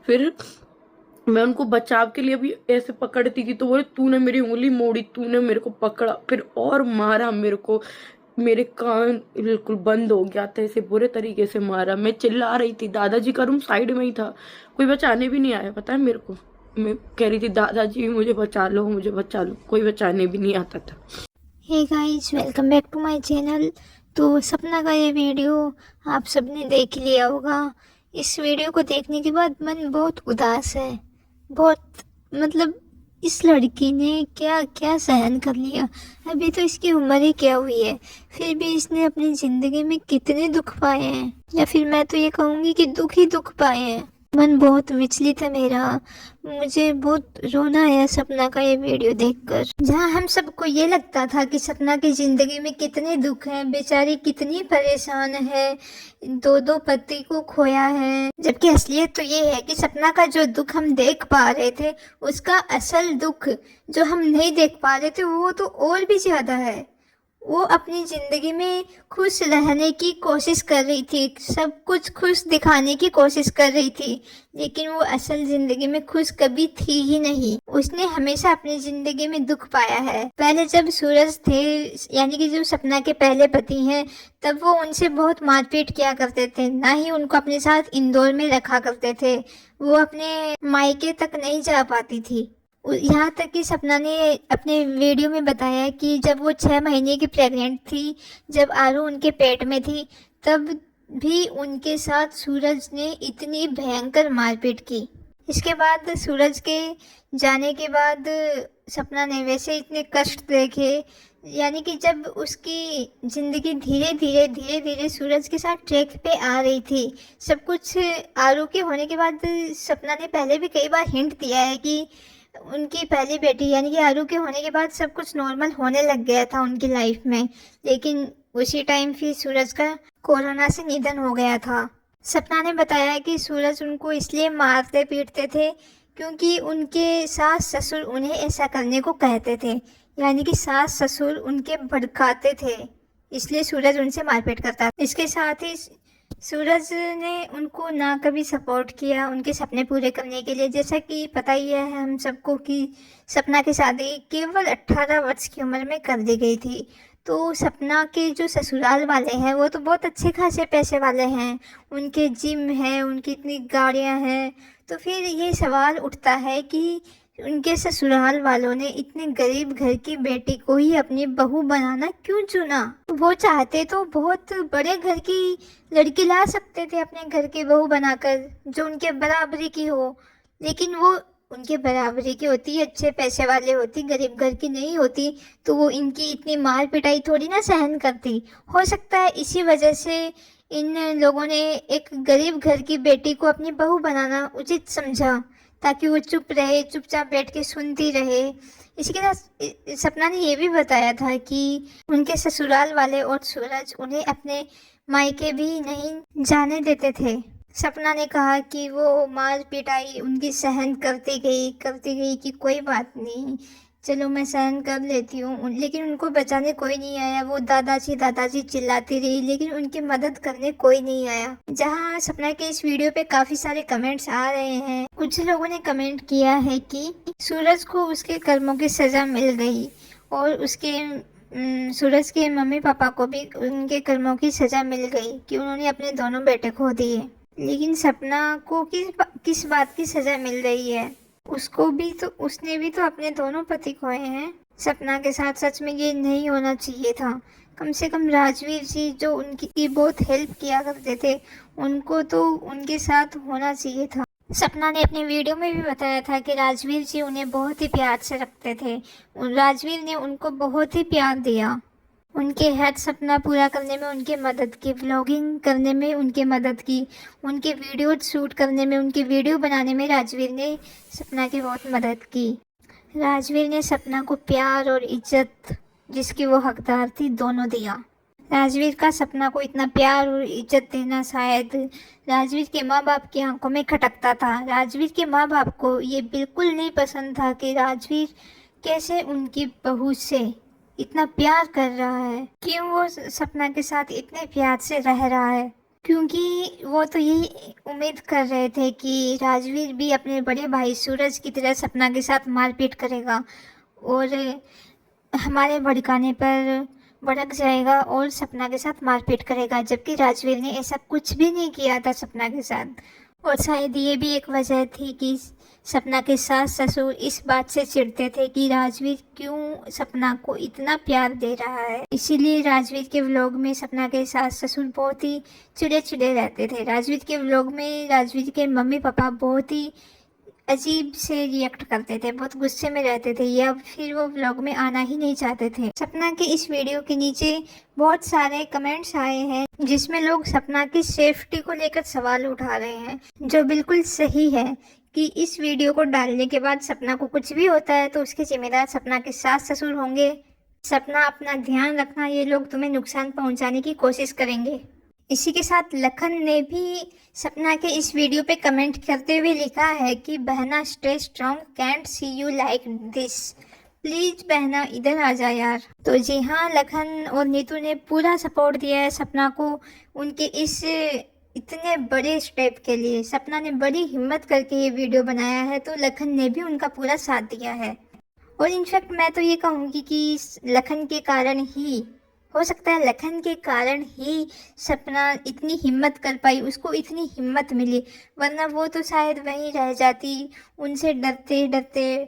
फिर मैं उनको बचाव के लिए भी ऐसे पकड़ती थी तो बोले तूने मेरी उंगली मोड़ी, तूने मेरे को पकड़ा, फिर और मारा मेरे को। मेरे कान बिल्कुल बंद हो गया था, ऐसे बुरे तरीके से मारा। मैं चिल्ला रही थी, दादाजी का रूम साइड में ही था, कोई बचाने भी नहीं आया, पता है मेरे को। मैं कह रही थी दादाजी मुझे बचा लो, मुझे बचा लो, कोई बचाने भी नहीं आता था। Hey guys, welcome back to my channel. तो सपना का ये वीडियो आप सबने देख लिया होगा। इस वीडियो को देखने के बाद मन बहुत उदास है। बहुत मतलब इस लड़की ने क्या क्या सहन कर लिया। अभी तो इसकी उम्र ही क्या हुई है, फिर भी इसने अपनी ज़िंदगी में कितने दुख पाए हैं, या फिर मैं तो ये कहूँगी कि दुख ही दुख पाए हैं। मन बहुत विचलित है मेरा। मुझे बहुत रोना आया सपना का ये वीडियो देखकर। जहाँ हम सबको ये लगता था कि सपना की जिंदगी में कितने दुख हैं, बेचारी कितनी परेशान है, दो दो पति को खोया है, जबकि असलियत तो ये है कि सपना का जो दुख हम देख पा रहे थे, उसका असल दुख जो हम नहीं देख पा रहे थे वो तो और भी ज्यादा है। वो अपनी ज़िंदगी में खुश रहने की कोशिश कर रही थी, सब कुछ खुश दिखाने की कोशिश कर रही थी, लेकिन वो असल ज़िंदगी में खुश कभी थी ही नहीं। उसने हमेशा अपनी ज़िंदगी में दुख पाया है। पहले जब सूरज थे, यानी कि जो सपना के पहले पति हैं, तब वो उनसे बहुत मारपीट किया करते थे, ना ही उनको अपने साथ इंदौर में रखा करते थे। वो अपने मायके तक नहीं जा पाती थी। यहाँ तक कि सपना ने अपने वीडियो में बताया कि जब वो 6 महीने की प्रेग्नेंट थी, जब आरू उनके पेट में थी, तब भी उनके साथ सूरज ने इतनी भयंकर मारपीट की। इसके बाद सूरज के जाने के बाद सपना ने वैसे इतने कष्ट देखे, यानी कि जब उसकी ज़िंदगी धीरे धीरे सूरज के साथ ट्रैक पे आ रही थी, सब कुछ आरू के होने के बाद सपना ने पहले भी कई बार हिंट दिया है कि उनकी पहली बेटी यानी कि आरू के होने के बाद सब कुछ नॉर्मल होने लग गया था उनकी लाइफ में, लेकिन उसी टाइम फिर सूरज का कोरोना से निधन हो गया था। सपना ने बताया कि सूरज उनको इसलिए मारते पीटते थे क्योंकि उनके सास ससुर उन्हें ऐसा करने को कहते थे, यानी कि सास ससुर उनके भड़काते थे, इसलिए सूरज उनसे मारपीट करता। इसके साथ ही सूरज ने उनको ना कभी सपोर्ट किया उनके सपने पूरे करने के लिए। जैसा कि पता ही है हम सबको कि सपना की शादी केवल 18 वर्ष की उम्र में कर दी गई थी। तो सपना के जो ससुराल वाले हैं वो तो बहुत अच्छे खासे पैसे वाले हैं, उनके जिम है, उनकी इतनी गाड़ियां हैं। तो फिर ये सवाल उठता है कि उनके ससुराल वालों ने इतने गरीब घर की बेटी को ही अपनी बहू बनाना क्यों चुना। वो चाहते तो बहुत बड़े घर की लड़की ला सकते थे अपने घर की बहू बनाकर, जो उनके बराबरी की हो, लेकिन वो उनके बराबरी की होती, अच्छे पैसे वाले होती, गरीब घर की नहीं होती, तो वो इनकी इतनी मार पिटाई थोड़ी ना सहन करती। हो सकता है इसी वजह से इन लोगों ने एक गरीब घर की बेटी को अपनी बहू बनाना उचित समझा, ताकि वो चुप रहे, चुपचाप बैठ के सुनती रहे। इसके साथ सपना ने ये भी बताया था कि उनके ससुराल वाले और सूरज उन्हें अपने मायके भी नहीं जाने देते थे। सपना ने कहा कि वो मार पिटाई उनकी सहन करती गई कि कोई बात नहीं, चलो मैं सहन कर लेती हूँ, लेकिन उनको बचाने कोई नहीं आया। वो दादाजी चिल्लाती रही, लेकिन उनकी मदद करने कोई नहीं आया। जहाँ सपना के इस वीडियो पे काफी सारे कमेंट्स आ रहे हैं। कुछ लोगों ने कमेंट किया है कि सूरज को उसके कर्मों की सजा मिल गई, और उसके सूरज के मम्मी पापा को भी उनके कर्मों की सजा मिल गई कि उन्होंने अपने दोनों बेटे खो दिए। लेकिन सपना को किस बात की सजा मिल रही है? उसने भी तो अपने दोनों पति खोए हैं। सपना के साथ सच में ये नहीं होना चाहिए था। कम से कम राजवीर जी जो उनकी बहुत हेल्प किया करते थे, उनको तो उनके साथ होना चाहिए था। सपना ने अपने वीडियो में भी बताया था कि राजवीर जी उन्हें बहुत ही प्यार से रखते थे। राजवीर ने उनको बहुत ही प्यार दिया, उनके हर सपना पूरा करने में उनकी मदद की, व्लॉगिंग करने में उनकी मदद की, उनके वीडियो शूट करने में, उनके वीडियो बनाने में राजवीर ने सपना की बहुत मदद की। राजवीर ने सपना को प्यार और इज्जत जिसकी वो हकदार थी दोनों दिया। राजवीर का सपना को इतना प्यार और इज्जत देना शायद राजवीर के माँ बाप की आंखों में खटकता था। राजवीर के माँ बाप को ये बिल्कुल नहीं पसंद था कि राजवीर कैसे उनकी बहू से इतना प्यार कर रहा है, क्यों वो सपना के साथ इतने प्यार से रह रहा है। क्योंकि वो तो यही उम्मीद कर रहे थे कि राजवीर भी अपने बड़े भाई सूरज की तरह सपना के साथ मारपीट करेगा और हमारे भड़काने पर भड़क जाएगा और सपना के साथ मारपीट करेगा, जबकि राजवीर ने ऐसा कुछ भी नहीं किया था सपना के साथ। और शायद ये भी एक वजह थी कि सपना के सास ससुर इस बात से चिढ़ते थे कि राजवीर क्यों सपना को इतना प्यार दे रहा है। इसीलिए राजवीर के व्लॉग में सपना के सास ससुर बहुत ही चिड़े चिड़े रहते थे। राजवीर के व्लॉग में राजवीर के मम्मी पापा बहुत ही अजीब से रिएक्ट करते थे, बहुत गुस्से में रहते थे या फिर वो व्लॉग में आना ही नहीं चाहते थे। सपना के इस वीडियो के नीचे बहुत सारे कमेंट्स आए हैं जिसमें लोग सपना की सेफ्टी को लेकर सवाल उठा रहे हैं, जो बिल्कुल सही है कि इस वीडियो को डालने के बाद सपना को कुछ भी होता है तो उसके जिम्मेदार सपना के सास ससुर होंगे। सपना अपना ध्यान रखना, ये लोग तुम्हें नुकसान पहुंचाने की कोशिश करेंगे। इसी के साथ लखन ने भी सपना के इस वीडियो पे कमेंट करते हुए लिखा है कि बहना stay strong, cantt C you like this, please बहना इधर आ जा यार। तो जी हाँ, लखन और नीतू ने पूरा सपोर्ट दिया है सपना को उनके इस इतने बड़े स्टेप के लिए। सपना ने बड़ी हिम्मत करके ये वीडियो बनाया है तो लखन ने भी उनका पूरा साथ दिया है। और इनफैक्ट मैं तो ये कहूँगी कि लखन के कारण ही, हो सकता है लखन के कारण ही सपना इतनी हिम्मत कर पाई, उसको इतनी हिम्मत मिली, वरना वो तो शायद वहीं रह जाती, उनसे डरते डरते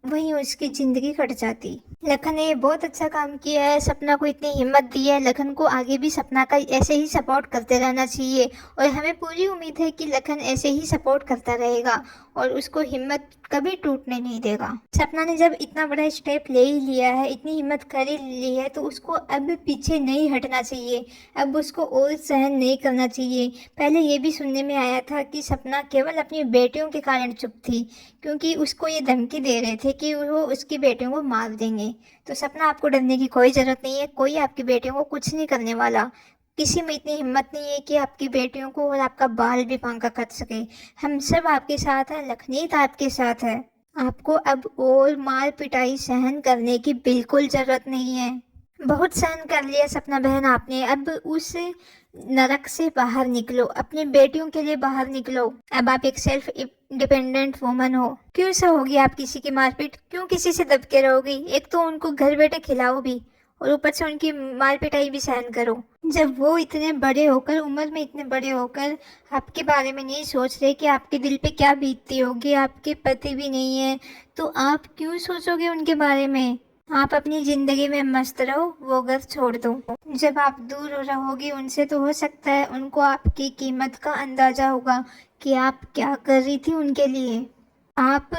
वहीं उसकी ज़िंदगी कट जाती। लखन ने ये बहुत अच्छा काम किया है, सपना को इतनी हिम्मत दी है। लखन को आगे भी सपना का ऐसे ही सपोर्ट करते रहना चाहिए और हमें पूरी उम्मीद है कि लखन ऐसे ही सपोर्ट करता रहेगा और उसको हिम्मत कभी टूटने नहीं देगा। सपना ने जब इतना बड़ा स्टेप ले ही लिया है, इतनी हिम्मत कर ही ली है, तो उसको अब पीछे नहीं हटना चाहिए, अब उसको और सहन नहीं करना चाहिए। पहले ये भी सुनने में आया था कि सपना केवल अपनी बेटियों के कारण चुप थी, क्योंकि उसको ये धमकी दे रहे थे कि वो उसकी बेटियों को मार देंगे। तो सपना, आपको डरने की कोई ज़रूरत नहीं है, कोई आपकी बेटियों को कुछ नहीं करने वाला। किसी में इतनी हिम्मत नहीं है कि आपकी बेटियों को और आपका बाल भी बांका कर सके। हम सब आपके साथ हैं, लखनीत आपके साथ है। आपको अब और मार पिटाई सहन करने की बिल्कुल ज़रूरत नहीं है। बहुत सहन कर लिया सपना बहन आपने, अब उस नरक से बाहर निकलो, अपनी बेटियों के लिए बाहर निकलो। अब आप एक सेल्फ डिपेंडेंट वुमन हो। क्यों सहोगी आप किसी की मारपीट, क्यों किसी से दब के रहोगी? एक तो उनको घर बैठे खिलाओ भी और ऊपर से उनकी मार पिटाई भी सहन करो। जब वो इतने बड़े होकर, उम्र में इतने बड़े होकर आपके बारे में नहीं सोच रहे कि आपके दिल पे क्या बीतती होगी, आपके पति भी नहीं है, तो आप क्यों सोचोगे उनके बारे में? आप अपनी ज़िंदगी में मस्त रहो, वो घर छोड़ दो। जब आप दूर रहोगी उनसे तो हो सकता है उनको आपकी कीमत का अंदाज़ा होगा कि आप क्या कर रही थी उनके लिए। आप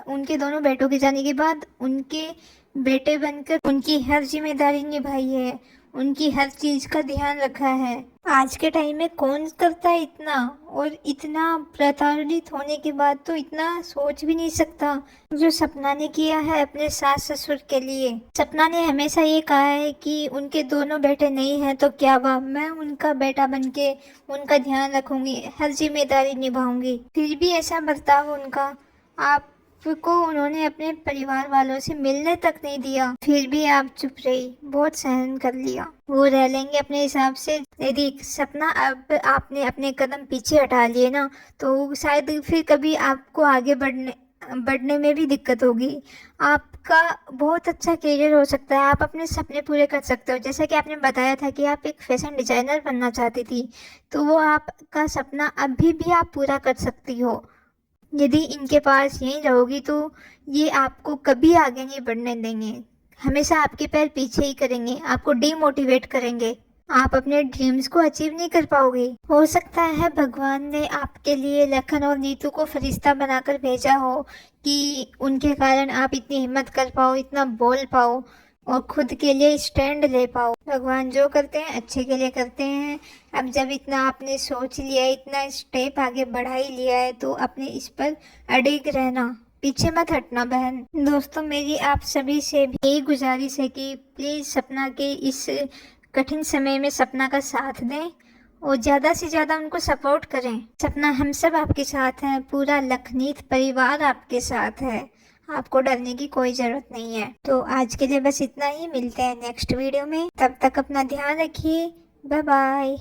उनके दोनों बेटों के जाने के बाद उनके बेटे बनकर उनकी हर जिम्मेदारी निभाई है, उनकी हर चीज़ का ध्यान रखा है। आज के टाइम में कौन करता है इतना, और इतना प्रताड़ित होने के बाद तो इतना सोच भी नहीं सकता जो सपना ने किया है अपने सास ससुर के लिए। सपना ने हमेशा ये कहा है कि उनके दोनों बेटे नहीं हैं तो क्या हुआ, मैं उनका बेटा बनके उनका ध्यान रखूंगी, हर जिम्मेदारी निभाऊंगी। फिर भी ऐसा बर्ताव उनका, आपको उन्होंने अपने परिवार वालों से मिलने तक नहीं दिया, फिर भी आप चुप रही, बहुत सहन कर लिया। वो रह लेंगे अपने हिसाब से। यदि सपना अब आपने अपने कदम पीछे हटा लिए ना, तो शायद फिर कभी आपको आगे बढ़ने में भी दिक्कत होगी। आपका बहुत अच्छा करियर हो सकता है, आप अपने सपने पूरे कर सकते हो। जैसा कि आपने बताया था कि आप एक फैशन डिजाइनर बनना चाहती थी, तो वो आपका सपना अभी भी आप पूरा कर सकती हो। यदि इनके पास यहीं रहोगी तो ये आपको कभी आगे नहीं बढ़ने देंगे, हमेशा आपके पैर पीछे ही करेंगे, आपको डीमोटिवेट करेंगे, आप अपने ड्रीम्स को अचीव नहीं कर पाओगे। हो सकता है भगवान ने आपके लिए लखन और नीतू को फरिश्ता बनाकर भेजा हो कि उनके कारण आप इतनी हिम्मत कर पाओ, इतना बोल पाओ और खुद के लिए स्टैंड ले पाओ। भगवान जो करते हैं अच्छे के लिए करते हैं। अब जब इतना आपने सोच लिया है, इतना स्टेप आगे बढ़ा ही लिया है, तो अपने इस पर अडिग रहना, पीछे मत हटना बहन। दोस्तों, मेरी आप सभी से भी यही गुजारिश है कि प्लीज़ सपना के इस कठिन समय में सपना का साथ दें और ज़्यादा से ज़्यादा उनको सपोर्ट करें। सपना, हम सब आपके साथ हैं, पूरा लखनीत परिवार आपके साथ है, आपको डरने की कोई ज़रूरत नहीं है। तो आज के लिए बस इतना ही, मिलते हैं नेक्स्ट वीडियो में, तब तक अपना ध्यान रखिए, बाय बाय।